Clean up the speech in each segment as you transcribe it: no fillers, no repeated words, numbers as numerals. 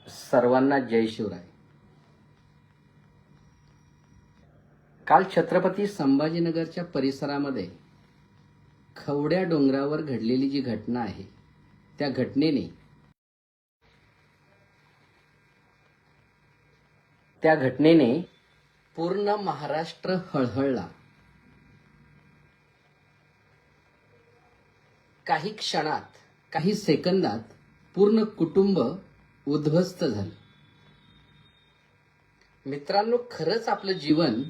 सर्वांना जय शिवराय. काल छत्रपती संभाजीनगरच्या परिसरामध्ये खवड्या डोंगरावर घडलेली जी घटना आहे त्या घटनेने पूर्ण महाराष्ट्र हळहळला. काही क्षणात, काही सेकंदात पूर्ण कुटुंब उद्ध्वस्त झालं. मित्रांनो, खरंच आपलं जीवन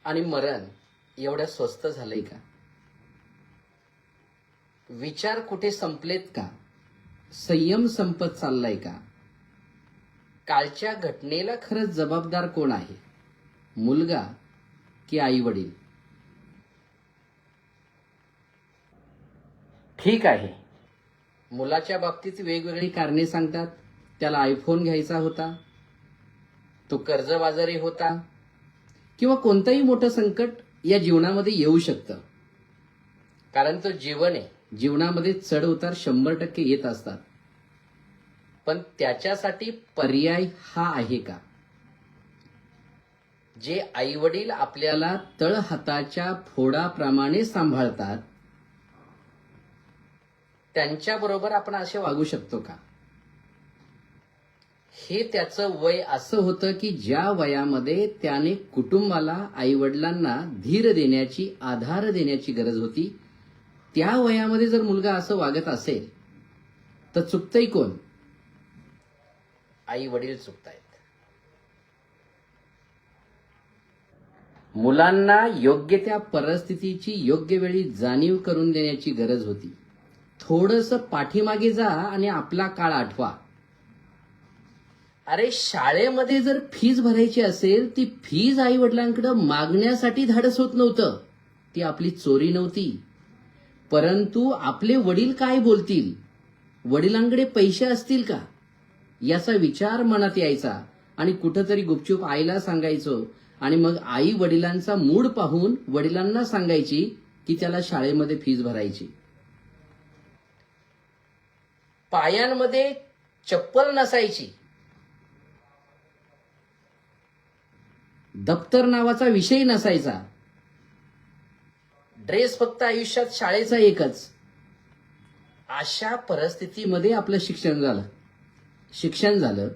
आणि मरण एवढ्या स्वस्त झालंय का? विचार कुठे संपलेत का? संयम संपत चाललाय का? कालच्या घटनेला खरंच जबाबदार कोण आहे? मुलगा की आई वडील? ठीक आहे, मुलाच्या बाबतीत वेगवेगळी कारणे सांगतात. त्याला आयफोन घ्यायचा होता, तो कर्जबाजारी होता, किंवा कोणतंही मोठं संकट या जीवनामध्ये येऊ शकतं. कारण तो जीवन आहे, जीवनामध्ये चढ उतार 100% येत असतात. पण त्याच्यासाठी पर्याय हा आहे का? जे आई वडील आपल्याला तळहाताच्या फोडाप्रमाणे सांभाळतात त्यांच्याबरोबर आपण असे वागू शकतो का? हे त्याचं वय असं होतं की ज्या वयामध्ये त्याने कुटुंबाला, आई वडिलांना धीर देण्याची, आधार देण्याची गरज होती, त्या वयामध्ये जर मुलगा असं वागत असेल तर चुकतंय कोण? आई वडील चुकतायत. मुलांना योग्य त्या परिस्थितीची योग्य वेळी जाणीव करून देण्याची गरज होती. थोडंसं पाठीमागे जा आणि आपला काळ आठवा. अरे, शाळेमध्ये जर फीज भरायची असेल, ती फीज आई वडिलांकडे मागण्यासाठी धाडस होत नव्हतं. ती आपली चोरी नव्हती, परंतु आपले वडील काय बोलतील, वडिलांकडे पैसे असतील का, याचा विचार मनात यायचा. आणि कुठंतरी गुपचूप आईला सांगायचो, आणि मग आई वडिलांचा मूड पाहून वडिलांना सांगायची की त्याला शाळेमध्ये फीज भरायची. पायांमध्ये चप्पल नसायची, दप्तर नावाचा विषय नसायचा, ड्रेस फक्त आयुष्यात शाळेचा एकच. अशा परिस्थितीमध्ये आपलं शिक्षण झालं.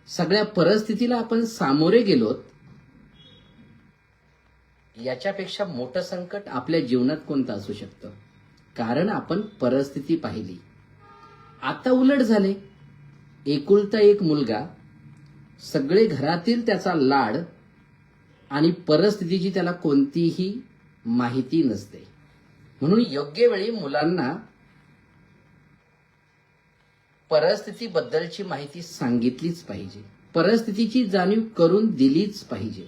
सगळ्या परिस्थितीला आपण सामोरे गेलोत. याच्यापेक्षा मोठं संकट आपल्या जीवनात कोणतं असू शकतं? कारण आपण परिस्थिती पाहिली. आता उलट झाले. एकुलता एक मुलगा, सगळे घरातील त्याचा लाड, आणि परिस्थितीची त्याला कोणतीही माहिती नसते. म्हणून योग्य वेळी मुलांना परिस्थितीबद्दलची माहिती सांगितलीच पाहिजे, परिस्थितीची जाणीव करून दिलीच पाहिजे.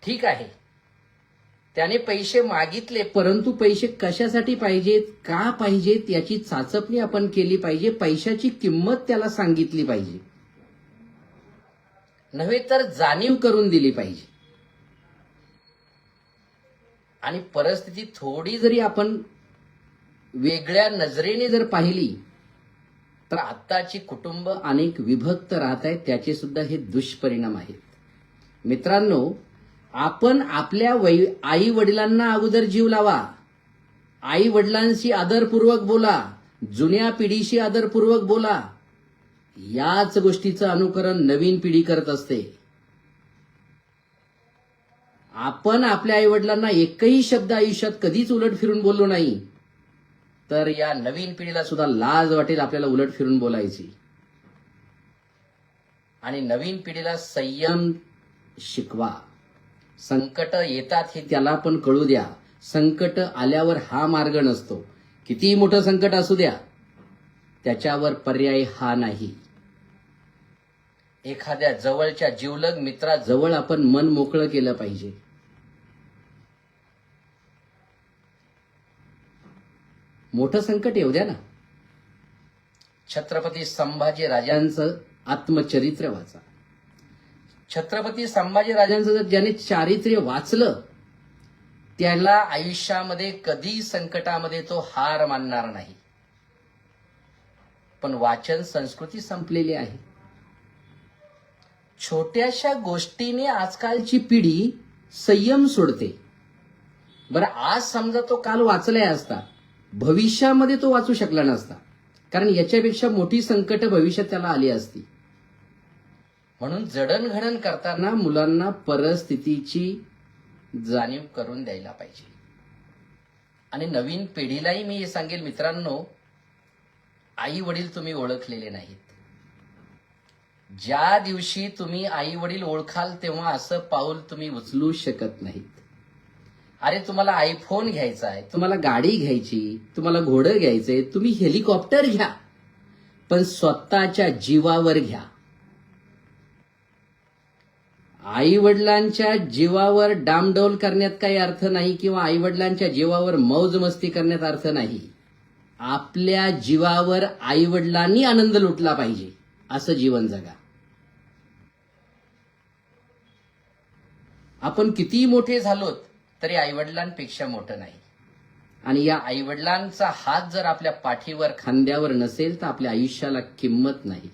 ठीक आहे, त्याने पैसे मागितले, परंतु पैसे कशासाठी पाहिजेत, का पाहिजेत याची चाचपणी आपण केली पाहिजे. पैशाची किंमत त्याला सांगितली पाहिजे, नव्हे तर जाणीव करून दिली पाहिजे. आणि परिस्थिती थोडी जरी आपण वेगळ्या नजरेने जर पाहिली तर आत्ताची कुटुंब अनेक विभक्त राहत आहेत. त्याचे सुद्धा हे दुष्परिणाम आहेत. मित्रांनो, आपण आपल्या आई वडिलांना अगोदर जीव लावा. आई वडिलांशी आदरपूर्वक बोला, जुन्या पिढीशी आदरपूर्वक बोला. याच गोष्टीचं अनुकरण नवीन पिढी करत असते. आपण आपल्या आई वडिलांना एकही शब्द आयुष्यात कधीच उलट फिरून बोललो नाही, तर या नवीन पिढीला सुद्धा लाज वाटेल आपल्याला उलट फिरून बोलायची. आणि नवीन पिढीला संयम शिकवा. संकट येतात हे त्याला पण कळू द्या. संकट आल्यावर हा मार्ग नसतो. कितीही मोठं संकट असू द्या, त्याच्यावर पर्याय हा नाही. एखाद्या जवळच्या जिवलग मित्राजवळ आपण मन मोकळं केलं पाहिजे. मोठं संकट येऊ द्या ना. छत्रपती संभाजी राजांचं आत्मचरित्र वाचा. छत्रपती संभाजीराजांचं जर ज्याने चारित्र्य वाचलं त्याला आयुष्यामध्ये कधी संकटामध्ये तो हार मानणार नाही. पण वाचन संस्कृती संपलेली आहे. छोट्याशा गोष्टीने आजकालची पिढी संयम सोडते. बरं, आज समजा तो काल वाचलाय असता, भविष्यामध्ये तो वाचू शकला नसता, कारण याच्यापेक्षा मोठी संकट भविष्यात त्याला आली असती. म्हणून जडणघडण करताना मुलांना परिस्थितीची जाणीव करून द्यायला पाहिजे. आणि नवीन पिढीलाही मी हे सांगेल, मित्रांनो, आई वडील तुम्ही ओळखलेले नाहीत. ज्या दिवशी तुम्ही आई वडील ओळखाल तेव्हा असं पाऊल तुम्ही उचलू शकत नाहीत. अरे, तुम्हाला आयफोन घ्यायचा आहे, तुम्हाला गाडी घ्यायची, तुम्हाला घोडं घ्यायचंय, तुम्ही हेलिकॉप्टर घ्या, पण स्वतःच्या जीवावर घ्या. आई वडिलांच्या जीवावर डामडौल करण्यात काही अर्थ नाही, किंवा आई वडिलांच्या जीवावर मौज मस्ती करण्यात अर्थ नाही. आपल्या जीवावर आई वडिलांनी आनंद लुटला पाहिजे असं जीवन जगा. आपण किती मोठे झालोत तरी आईवडिलांपेक्षा मोठं नाही. आणि या आईवडिलांचा हात जर आपल्या पाठीवर खांद्यावर नसेल तर आपल्या आयुष्याला किंमत नाही.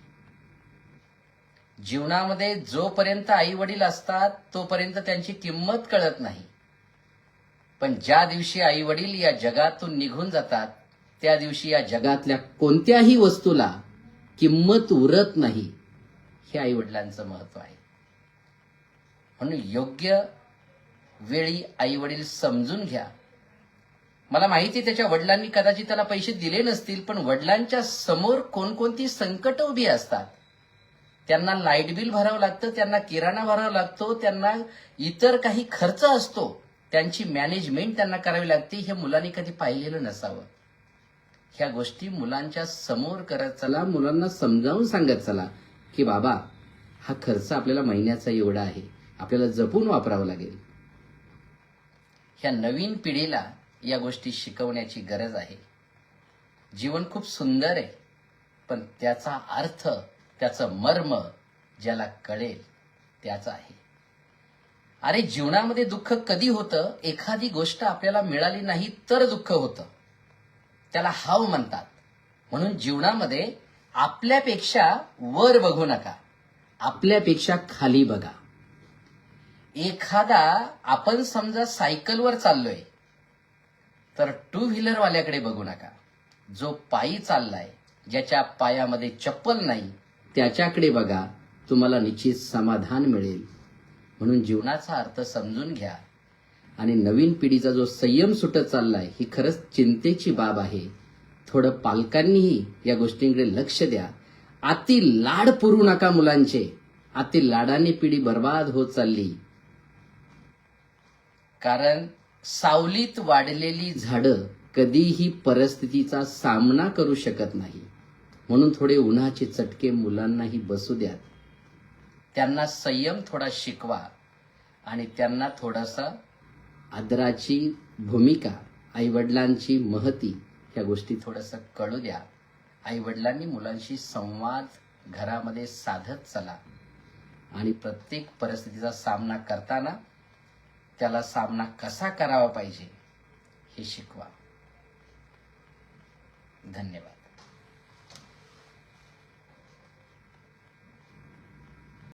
जीवनामध्ये जोपर्यंत आई वडील असतात तोपर्यंत त्यांची किंमत कळत नाही. पण ज्या दिवशी आई वडील या जगातून निघून जातात त्या दिवशी या जगातल्या कोणत्याही वस्तूला किंमत उरत नाही. हे आई वडिलांचं महत्व आहे. म्हणून योग्य वेळी आई वडील समजून घ्या. मला माहिती त्याच्या वडिलांनी कदाचित त्याला पैसे दिले नसतील, पण वडिलांच्या समोर कोणकोणती संकट उभी असतात. त्यांना लाईट बिल भरावं लागतं, त्यांना किराणा भरावा लागतो, त्यांना इतर काही खर्च असतो, त्यांची मॅनेजमेंट त्यांना करावी लागते. हे मुलांनी कधी पाहिलेलं नसावं. ह्या गोष्टी मुलांच्या समोर करत चला, मुलांना समजावून सांगत चला की बाबा, हा खर्च आपल्याला महिन्याचा एवढा आहे, आपल्याला जपून वापरावं लागेल. ह्या नवीन पिढीला या गोष्टी शिकवण्याची गरज आहे. जीवन खूप सुंदर आहे, पण त्याचा अर्थ, त्याचं मर्म ज्याला कळेल त्याचा आहे. अरे, जीवनामध्ये दुःख कधी होतं? एखादी गोष्ट आपल्याला मिळाली नाही तर दुःख होतं. त्याला हाव म्हणतात. म्हणून जीवनामध्ये आपल्यापेक्षा वर बघू नका, आपल्यापेक्षा खाली बघा. एखादा, आपण समजा सायकलवर चाललोय तर टू व्हीलर वाल्याकडे बघू नका. जो पायी चाललाय, ज्याच्या पायामध्ये चप्पल नाही, त्याच्याकडे बघा. तुम्हाला निश्चित समाधान मिळेल. म्हणून जीवनाचा अर्थ समजून घ्या. आणि नवीन पिढीचा जो संयम सुटत चाललाय ही खरंच चिंतेची बाब आहे. थोडं पालकांनीही या गोष्टींकडे लक्ष द्या. अति लाड पुरवू नका मुलांचे. अति लाडाने पिढी बर्बाद होत चालली. कारण सावलीत वाढलेली झाडं कधीही परिस्थितीचा सामना करू शकत नाही. म्हणून थोडे उन्हाचे चटके मुलांनाही बसू द्या. त्यांना संयम थोडा शिकवा आणि त्यांना थोडासा आदराची भूमिका, आईवडिलांची महती, ह्या गोष्टी थोडंसं कळू द्या. आईवडिलांनी मुलांशी संवाद घरामध्ये साधत चला आणि प्रत्येक परिस्थितीचा सामना करताना त्याला सामना कसा करावा पाहिजे हे शिकवा. धन्यवाद.